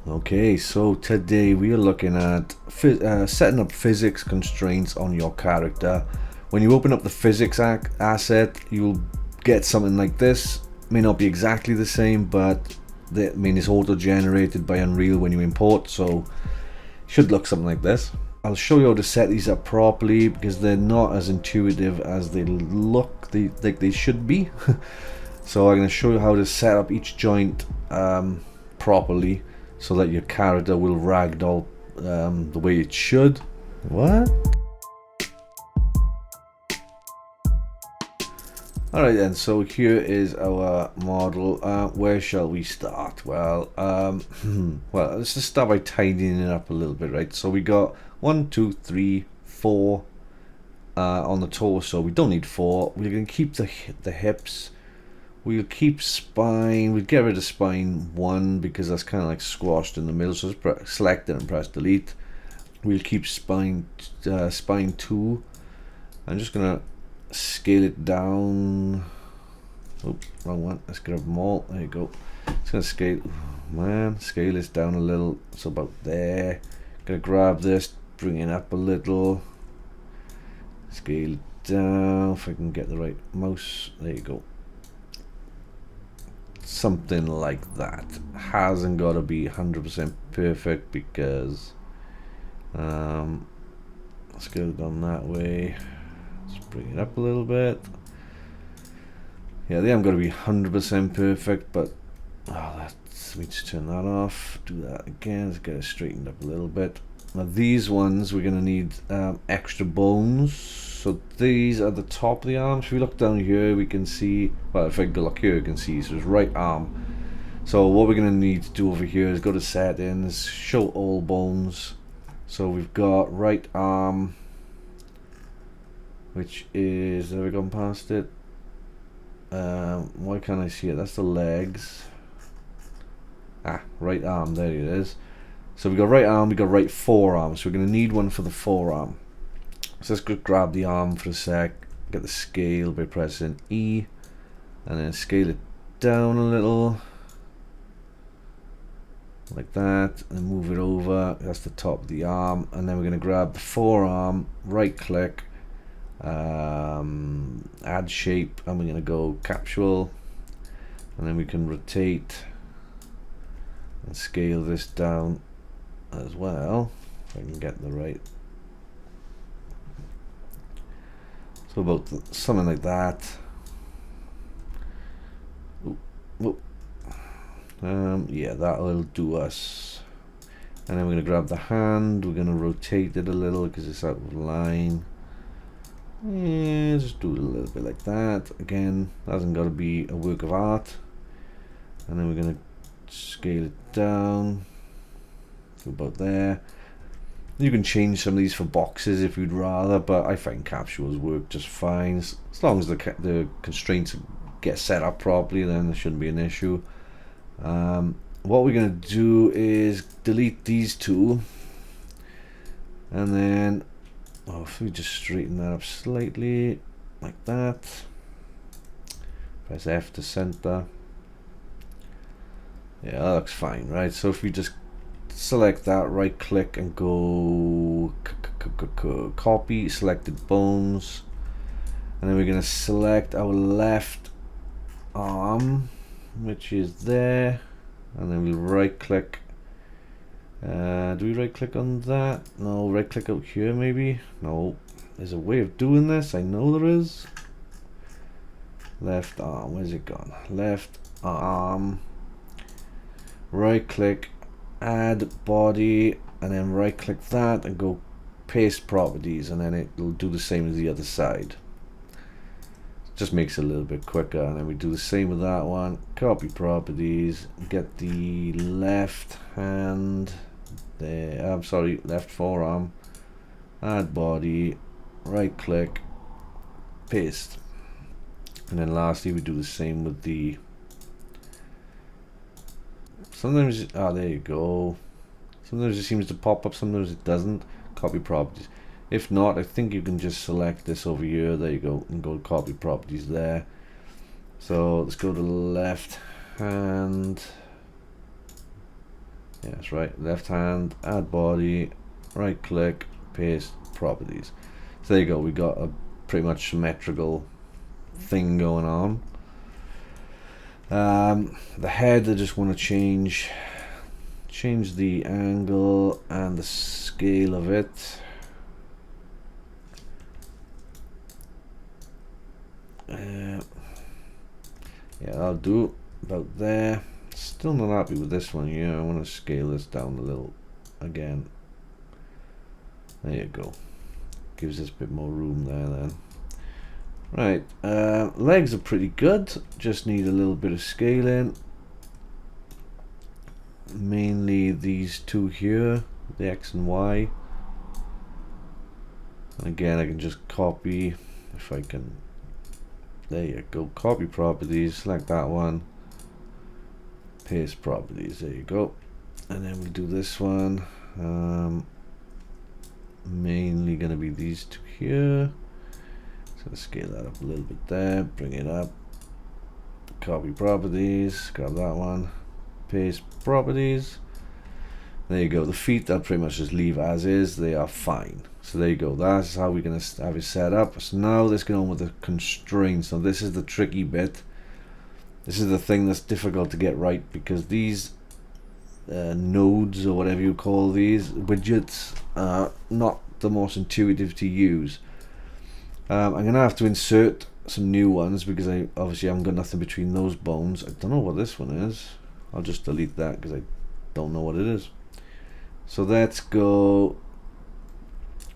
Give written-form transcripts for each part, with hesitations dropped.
Okay, so today we are looking at setting up physics constraints on your character. When you open up the physics asset, you'll get something like this. May not be exactly the same, but it's auto-generated by Unreal when you import, so should look something like this. I'll show you how to set these up properly because they're not as intuitive as they look like they should be. So I'm going to show you how to set up each joint properly, so that your character will ragdoll the way it should. What? Alright then, so here is our model. Where shall we start? Well, well, let's just start by tidying it up a little bit, right? So we got 1, 2, 3, 4 on the torso. We don't need 4. We're going to keep the hips. We'll keep spine. We'll get rid of spine 1 because that's kind of like squashed in the middle. So just select it and press delete. We'll keep spine 2. I'm just gonna scale it down. Oh, wrong one. Let's grab them all. There you go. It's gonna scale. Man, scale this down a little. It's about there. Gonna grab this, bring it up a little. Scale it down. If I can get the right mouse. There you go. Something like that. Hasn't got to be 100% perfect because let's go down that way. Let's bring it up a little bit. Yeah, they haven't got to be 100% perfect, but let me just turn that off. Do that again. Let's get it straightened up a little bit. Now these ones we're going to need extra bones. So these are the top of the arms. If we look down here, we can see, well, if I go look here, you can see so it's right arm. So what we're going to need to do over here is go to settings, show all bones. So we've got right arm, which is, have we gone past it? Why can't I see it? That's the legs. Right arm, there it is. So we got right arm, we got right forearm. So we're going to need one for the forearm. So let's go grab the arm for a sec, get the scale by pressing E, and then scale it down a little, like that, and move it over. That's the top of the arm, and then we're going to grab the forearm, right click, add shape, and we're going to go capsule, and then we can rotate and scale this down as well, if I can get the right. So about something like that. Yeah, that'll do us. And then we're going to grab the hand. We're going to rotate it a little because it's out of line. Yeah, just do it a little bit like that. Again, hasn't got to be a work of art. And then we're going to scale it down to about there. You can change some of these for boxes if you'd rather, but I find capsules work just fine. As long as the constraints get set up properly, then there shouldn't be an issue. What we're going to do is delete these two, and then if we just straighten that up slightly, like that. Press F to center. Yeah, that looks fine, right? So if we just select that, right click and go copy selected bones, and then we're going to select our left arm, which is there, and then we'll right click. Do we right click on that? No, right click out here maybe. No, there's a way of doing this, I know there is. Left arm, where's it gone? Left arm, right click, add body, and then right click that and go paste properties, and then it'll do the same as the other side. Just makes it a little bit quicker. And then we do the same with that one, copy properties, get the left hand there, I'm sorry, left forearm, add body, right click, paste, and then lastly we do the same with the, sometimes, there you go. Sometimes it seems to pop up, sometimes it doesn't. Copy properties. If not, I think you can just select this over here. There you go, and go to copy properties there. So let's go to the left hand. Yes, right. Left hand, add body, right click, paste properties. So there you go. We got a pretty much symmetrical thing going on. The head, I just want to change the angle and the scale of it. Yeah, I'll do about there. Still not happy with this one here. I want to scale this down a little again. There you go. Gives us a bit more room there then. Right, legs are pretty good. Just need a little bit of scaling. Mainly these two here, the X and Y. And again, I can just copy if I can. There you go. Copy properties, select that one. Paste properties, there you go. And then we do this one. Mainly going to be these two here. So let's scale that up a little bit there, bring it up. Copy properties, grab that one. Paste properties. There you go. The feet I'll pretty much just leave as is. They are fine. So there you go. That's how we're going to have it set up. So now let's get on with the constraints. Now this is the tricky bit. This is the thing that's difficult to get right, because these nodes, or whatever you call these, widgets, are not the most intuitive to use. I'm going to have to insert some new ones, because I obviously haven't got nothing between those bones. I don't know what this one is. I'll just delete that because I don't know what it is. So let's go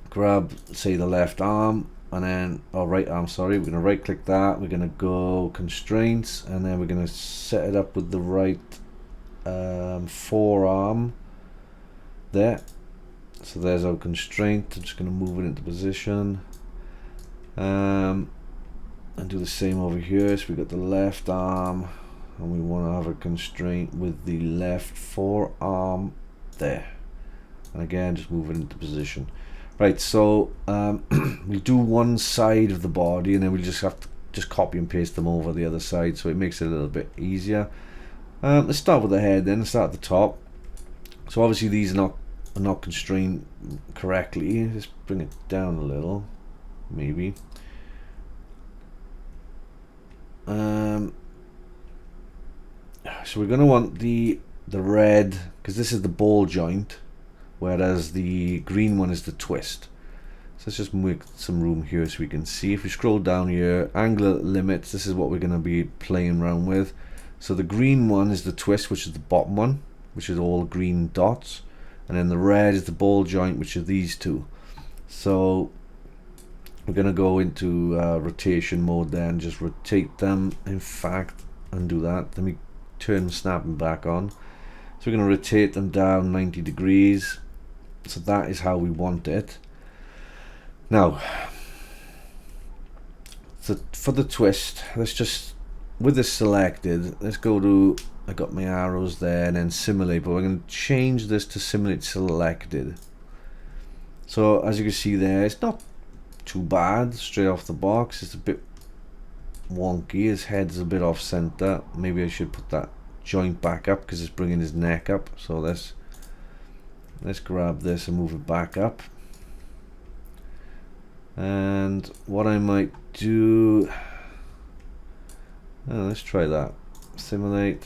grab, say, the left arm, and then, or right arm, sorry, we're going to right click that, we're going to go constraints, and then we're going to set it up with the right forearm there. So there's our constraint. I'm just going to move it into position, and do the same over here. So we got the left arm, and we want to have a constraint with the left forearm there, and again just move it into position. Right, so we do one side of the body, and then we just have to just copy and paste them over the other side, so it makes it a little bit easier. Let's start with the head then. Let's start at the top. So obviously these are not constrained correctly. Let's bring it down a little, maybe. So we're going to want the red, because this is the ball joint, whereas the green one is the twist. So let's just make some room here so we can see. If we scroll down here, angular limits, this is what we're going to be playing around with. So the green one is the twist, which is the bottom one, which is all green dots, and then the red is the ball joint, which are these two. So we're going to go into rotation mode then, just rotate them. In fact, undo that. Let me turn snapping back on. So we're going to rotate them down 90 degrees. So that is how we want it. Now, so for the twist, let's just, with this selected, let's go to, I got my arrows there, and then simulate, but we're going to change this to simulate selected. So as you can see there, it's not too bad straight off the box. It's a bit wonky. His head's a bit off center. Maybe I should put that joint back up because it's bringing his neck up. So let's grab this and move it back up. And what I might do, let's try that. Simulate.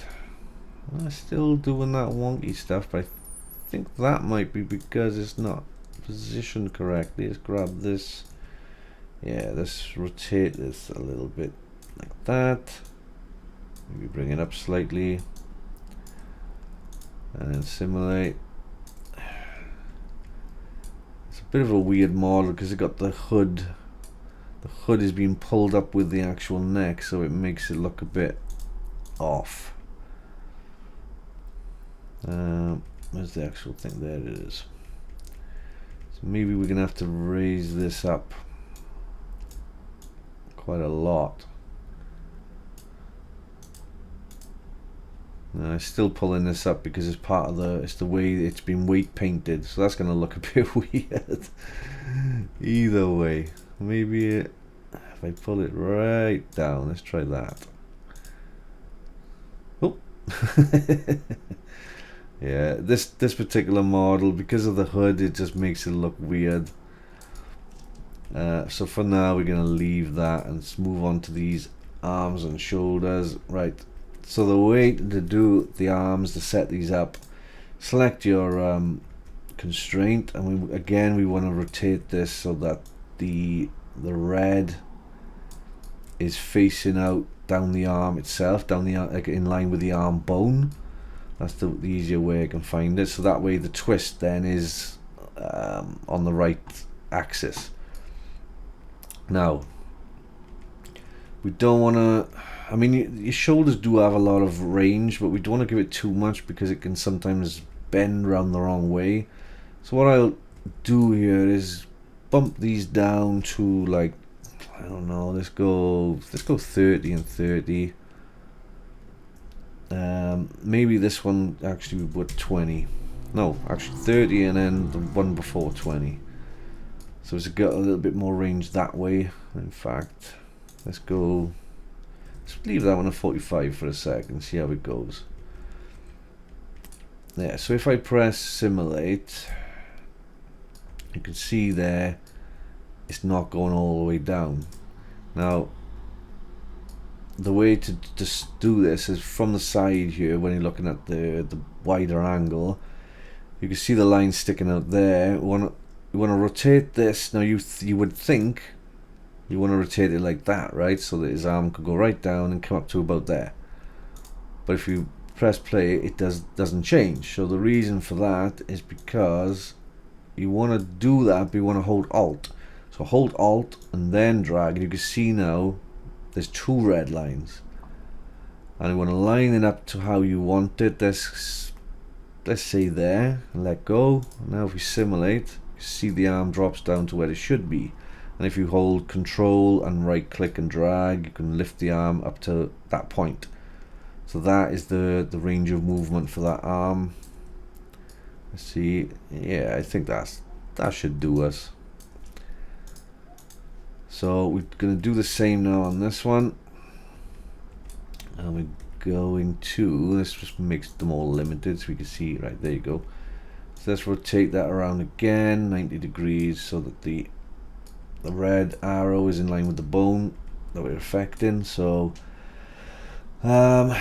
I'm still doing that wonky stuff, but I think that might be because it's not positioned correctly. Let's grab this. Yeah, let's rotate this a little bit like that. Maybe bring it up slightly. And then simulate. It's a bit of a weird model because it got the hood. The hood is being pulled up with the actual neck, so it makes it look a bit off. Where's the actual thing? There it is. So maybe we're gonna have to raise this up quite a lot. I'm still pulling this up because it's part of it's the way it's been weight painted, so that's gonna look a bit weird. Either way, maybe if I pull it right down, let's try that. Oh. Yeah, this particular model, because of the hood, it just makes it look weird. So for now we're gonna leave that and let's move on to these arms and shoulders. Right, so the way to do the arms, to set these up, select your constraint, and we want to rotate this so that the red is facing out down the arm itself, down the like in line with the arm bone. That's the easier way I can find it. So that way the twist then is on the right axis. Now we don't want to, I mean, your shoulders do have a lot of range, but we don't want to give it too much because it can sometimes bend around the wrong way. So what I'll do here is bump these down to, like, I don't know, let's go 30 and 30. Maybe this one actually would 20. No, actually 30 and then the one before 20. So it's got a little bit more range that way. In fact, let's leave that one at 45 for a second, see how it goes. Yeah, so if I press simulate, you can see there it's not going all the way down. Now the way to just do this is from the side here. When you're looking at the wider angle, you can see the line sticking out there. You want to rotate this. Now you would think you want to rotate it like that, right, so that his arm could go right down and come up to about there. But if you press play, it doesn't change. So the reason for that is because you want to do that, but you want to hold Alt. So hold Alt and then drag, and you can see now there's two red lines, and you want to line it up to how you want it. Let's say there, and let go. Now if we simulate, you see the arm drops down to where it should be, and if you hold Control and right click and drag, you can lift the arm up to that point. So that is the range of movement for that arm. Let's see, yeah, I think that should do us. So we're going to do the same now on this one, and we're going to, this just makes them all limited so we can see, right, there you go. So let's rotate that around again 90 degrees so that the red arrow is in line with the bone that we're affecting. So now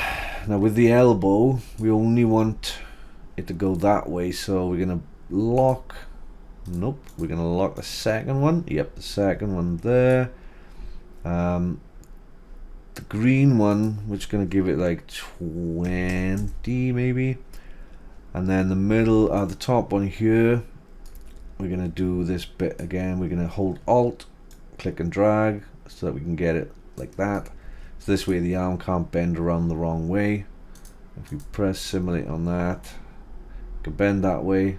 with the elbow, we only want it to go that way, so we're going to lock. Nope, we're going to lock the second one. Yep, the second one there. The green one, which is going to give it like 20 maybe. And then the middle, the top one here, we're going to do this bit again. We're going to hold Alt, click and drag so that we can get it like that. So this way the arm can't bend around the wrong way. If we press simulate on that, it can bend that way,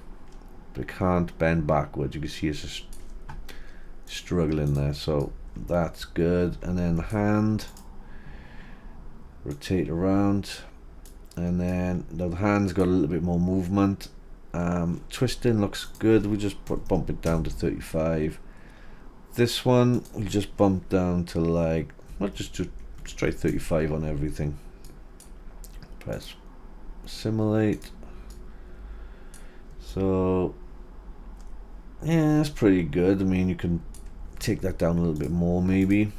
but it can't bend backwards. You can see it's just struggling there, so that's good. And then the hand, rotate around, and then the hand's got a little bit more movement. Twisting looks good. We just bump it down to 35. This one we just bump down to, like, let's just try 35 on everything. Press simulate. So yeah, that's pretty good. I mean, you can take that down a little bit more maybe.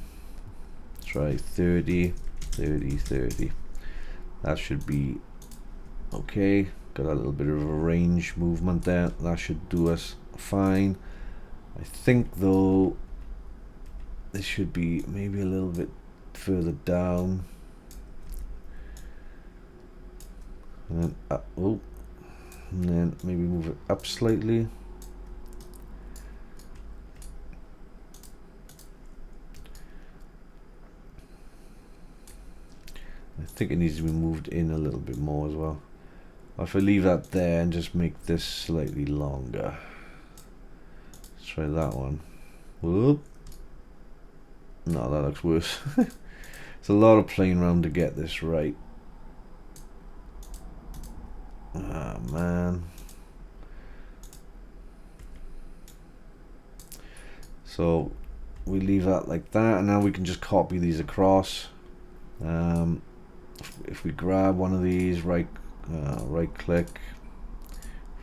Try 30, 30, 30. That should be okay. Got a little bit of a range movement there. That should do us fine. I think though this should be maybe a little bit further down. And then up, oh, and then maybe move it up slightly. I think it needs to be moved in a little bit more as well. If I leave that there and just make this slightly longer. Let's try that one. Whoop. No, that looks worse. It's a lot of playing around to get this right. Ah, man. So we leave that like that, and now we can just copy these across. If we grab one of these, right click,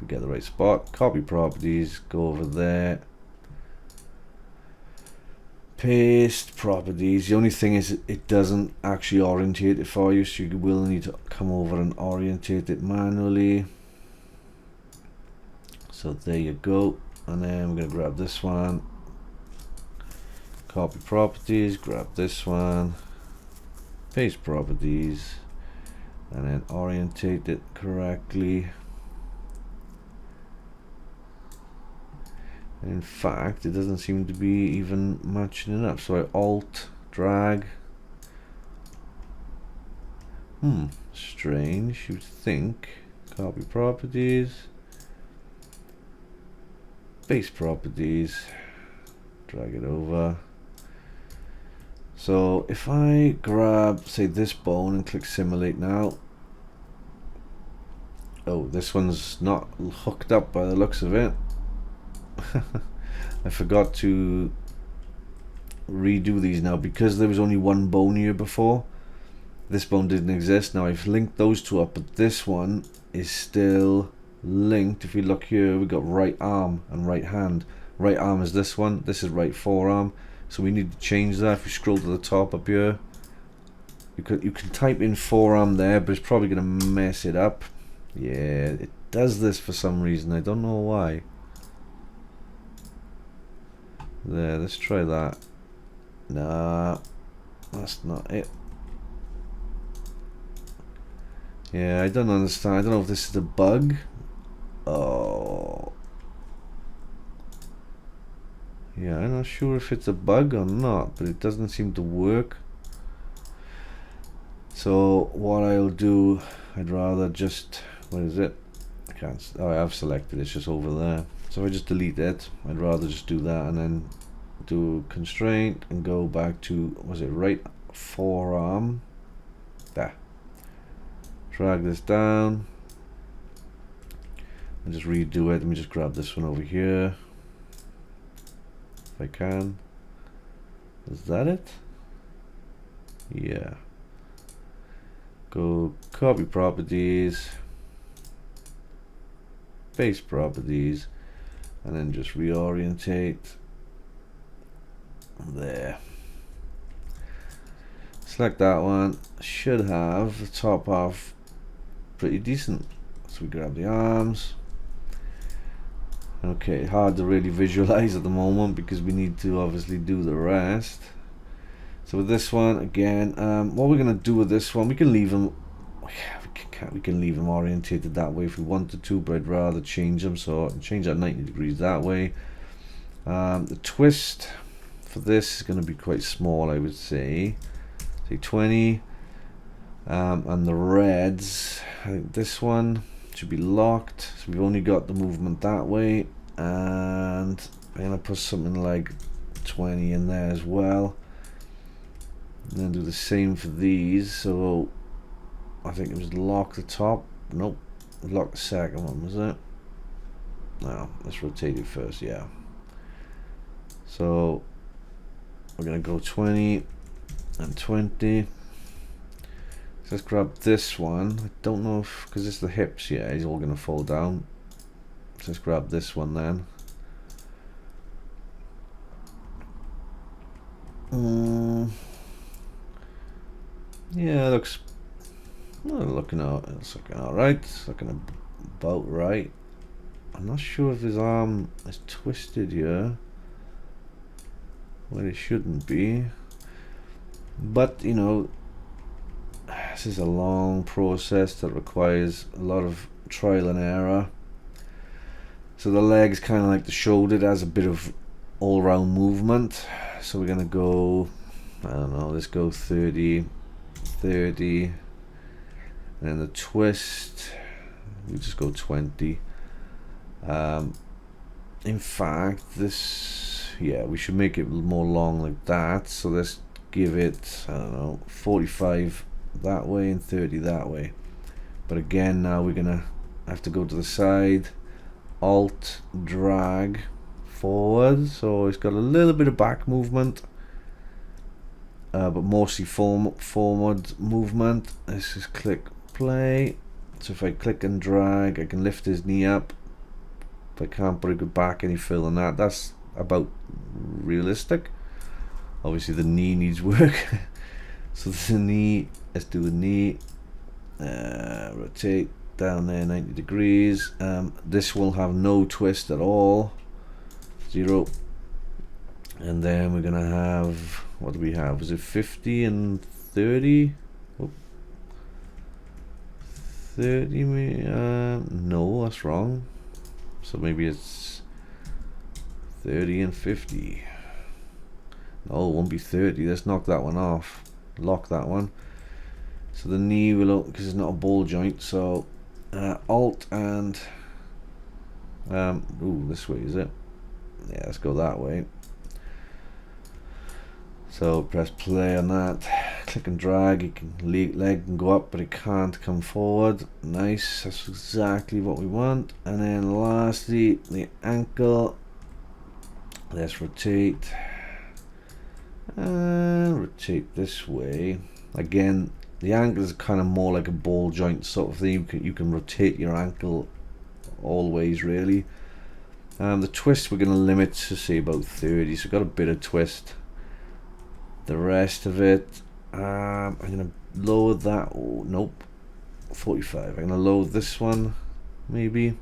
we get the right spot. Copy properties, go over there. Paste properties. The only thing is it doesn't actually orientate it for you, so you will need to come over and orientate it manually. So there you go. And then we're going to grab this one, copy properties, grab this one, paste properties, and then orientate it correctly. In fact, it doesn't seem to be even matching it up. So I alt drag. Strange. You'd think. Copy properties. Paste properties. Drag it over. So if I grab, say, this bone and click simulate now. Oh, this one's not hooked up by the looks of it. I forgot to redo these now because there was only one bone here before. This bone didn't exist. Now I've linked those two up, but this one is still linked. If we look here, we got right arm and right hand. Right arm is this one, this is right forearm, so we need to change that. If we scroll to the top up here, you can type in forearm there, but it's probably gonna mess it up. Yeah, it does this for some reason, I don't know why. There, let's try that. Nah, that's not it. Yeah, I don't understand. I don't know if this is a bug. Oh. Yeah, I'm not sure if it's a bug or not, but it doesn't seem to work. So what I'll do, I'd rather just, what is it? I can't, oh, I have selected, it's just over there. So if I just delete it, I'd rather just do that and then do constraint and go back to, was it right forearm? There. Drag this down and just redo it. Let me just grab this one over here if I can. Is that it? Yeah. Go copy properties, paste properties, and then just reorientate there. Select that one. Should have the top half pretty decent. So we grab the arms. Okay, hard to really visualize at the moment because we need to obviously do the rest. So with this one again, what we're gonna do with this one, we can leave them. We can leave them orientated that way if we wanted to, but I'd rather change them. So I can change that 90 degrees that way. The twist for this is going to be quite small, I would say 20. And the reds, I think this one should be locked, so we've only got the movement that way, and I'm going to put something like 20 in there as well, and then do the same for these. So I think it was lock the top, nope, lock the second one, was it? No, let's rotate it first, yeah. So we're going to go 20 and 20. So let's grab this one. I don't know if, because it's the hips, yeah, he's all going to fall down. So let's grab this one then. Yeah, it looks, well, looking out, it's looking alright. It's looking about right. I'm not sure if his arm is twisted here, where it shouldn't be. But you know, this is a long process that requires a lot of trial and error. So the leg's kind of like the shoulder, it has a bit of all-round movement. So we're gonna go, I don't know, let's go 30, 30, and then the twist, we just go 20. In fact, this, yeah, we should make it more long like that. So let's give it, I don't know, 45 that way and 30 that way. But again, now we're gonna have to go to the side, alt drag forward, so it's got a little bit of back movement, but mostly forward movement. Let's just click play. So if I click and drag, I can lift his knee up I can't break it back any further than that. That's about realistic. Obviously the knee needs work. So the knee, let's do the knee. Rotate down there 90 degrees. This will have no twist at all. 0. And then we're gonna have, what do we have? Was it 50 and 30? Oh. 30, no, that's wrong. So maybe it's 30 and 50. No, it won't be 30. Let's knock that one off. Lock that one. So the knee will, because it's not a ball joint, so Alt and ooh, this way is it? Yeah, let's go that way. So press play on that, click and drag. You can leg can go up, but it can't come forward. Nice, that's exactly what we want. And then lastly, the ankle. Let's rotate and rotate this way. Again, the ankle is kind of more like a ball joint sort of thing. You can rotate your ankle always, really. The twist we're going to limit to say about 30, so we've got a bit of twist. The rest of it, I'm going to lower that. Oh, nope, 45. I'm going to lower this one, maybe.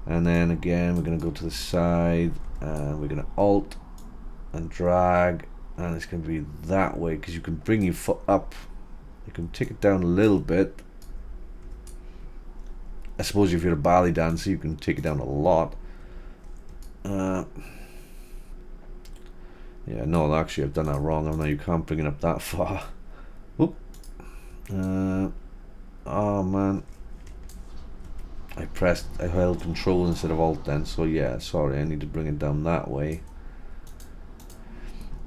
And then again, we're going to go to the side, and we're going to Alt and drag, and it's going to be that way, because you can bring your foot up. You can take it down a little bit. I suppose if you're a ballet dancer, you can take it down a lot. Yeah, no, actually I've done that wrong. I know you can't bring it up that far. Whoop. Oh man, I held control instead of Alt then, so yeah, sorry, I need to bring it down that way.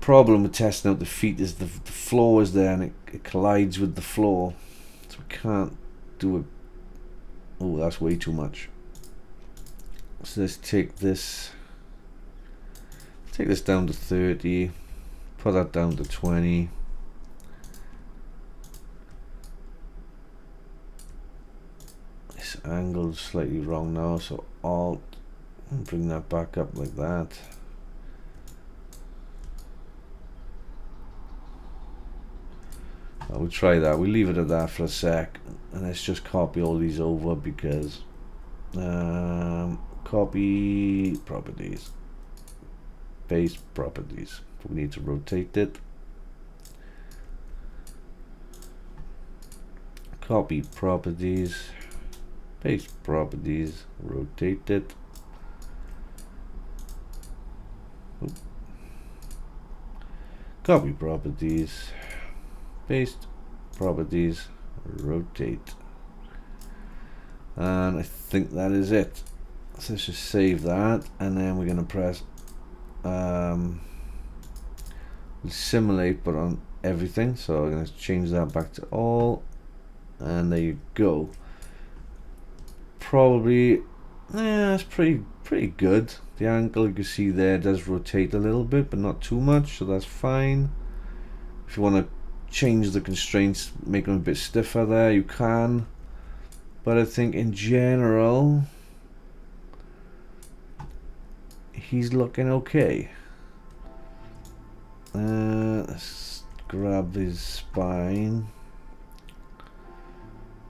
Problem with testing out the feet is the floor is there and it collides with the floor, so we can't do it. Oh, that's way too much. So let's take this down to 30, put that down to 20. This angle is slightly wrong now, so Alt and bring that back up like that. We'll try that. We'll leave it at that for a sec, and let's just copy all these over, because copy properties, paste properties. We need to rotate it. Copy properties, paste properties, rotate it. Oop. Copy properties, paste properties, rotate. And I think that is it. So let's just save that, and then we're going to press simulate, but on everything. So I'm going to change that back to all, and there you go. Probably, yeah, it's pretty good. The angle you can see there does rotate a little bit, but not too much, so that's fine. If you want to change the constraints, make them a bit stiffer there, you can. But I think in general, he's looking okay. Let's grab his spine.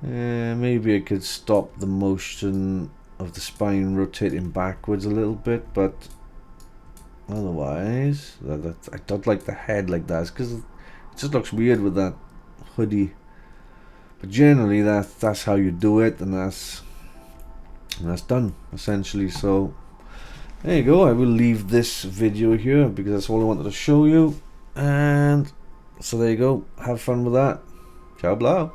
Maybe I could stop the motion of the spine rotating backwards a little bit, but otherwise, I don't like the head like that, because it just looks weird with that hoodie. But generally, that's how you do it, and that's done essentially. So there you go. I will leave this video here because that's all I wanted to show you, and so there you go. Have fun with that. Ciao, blau.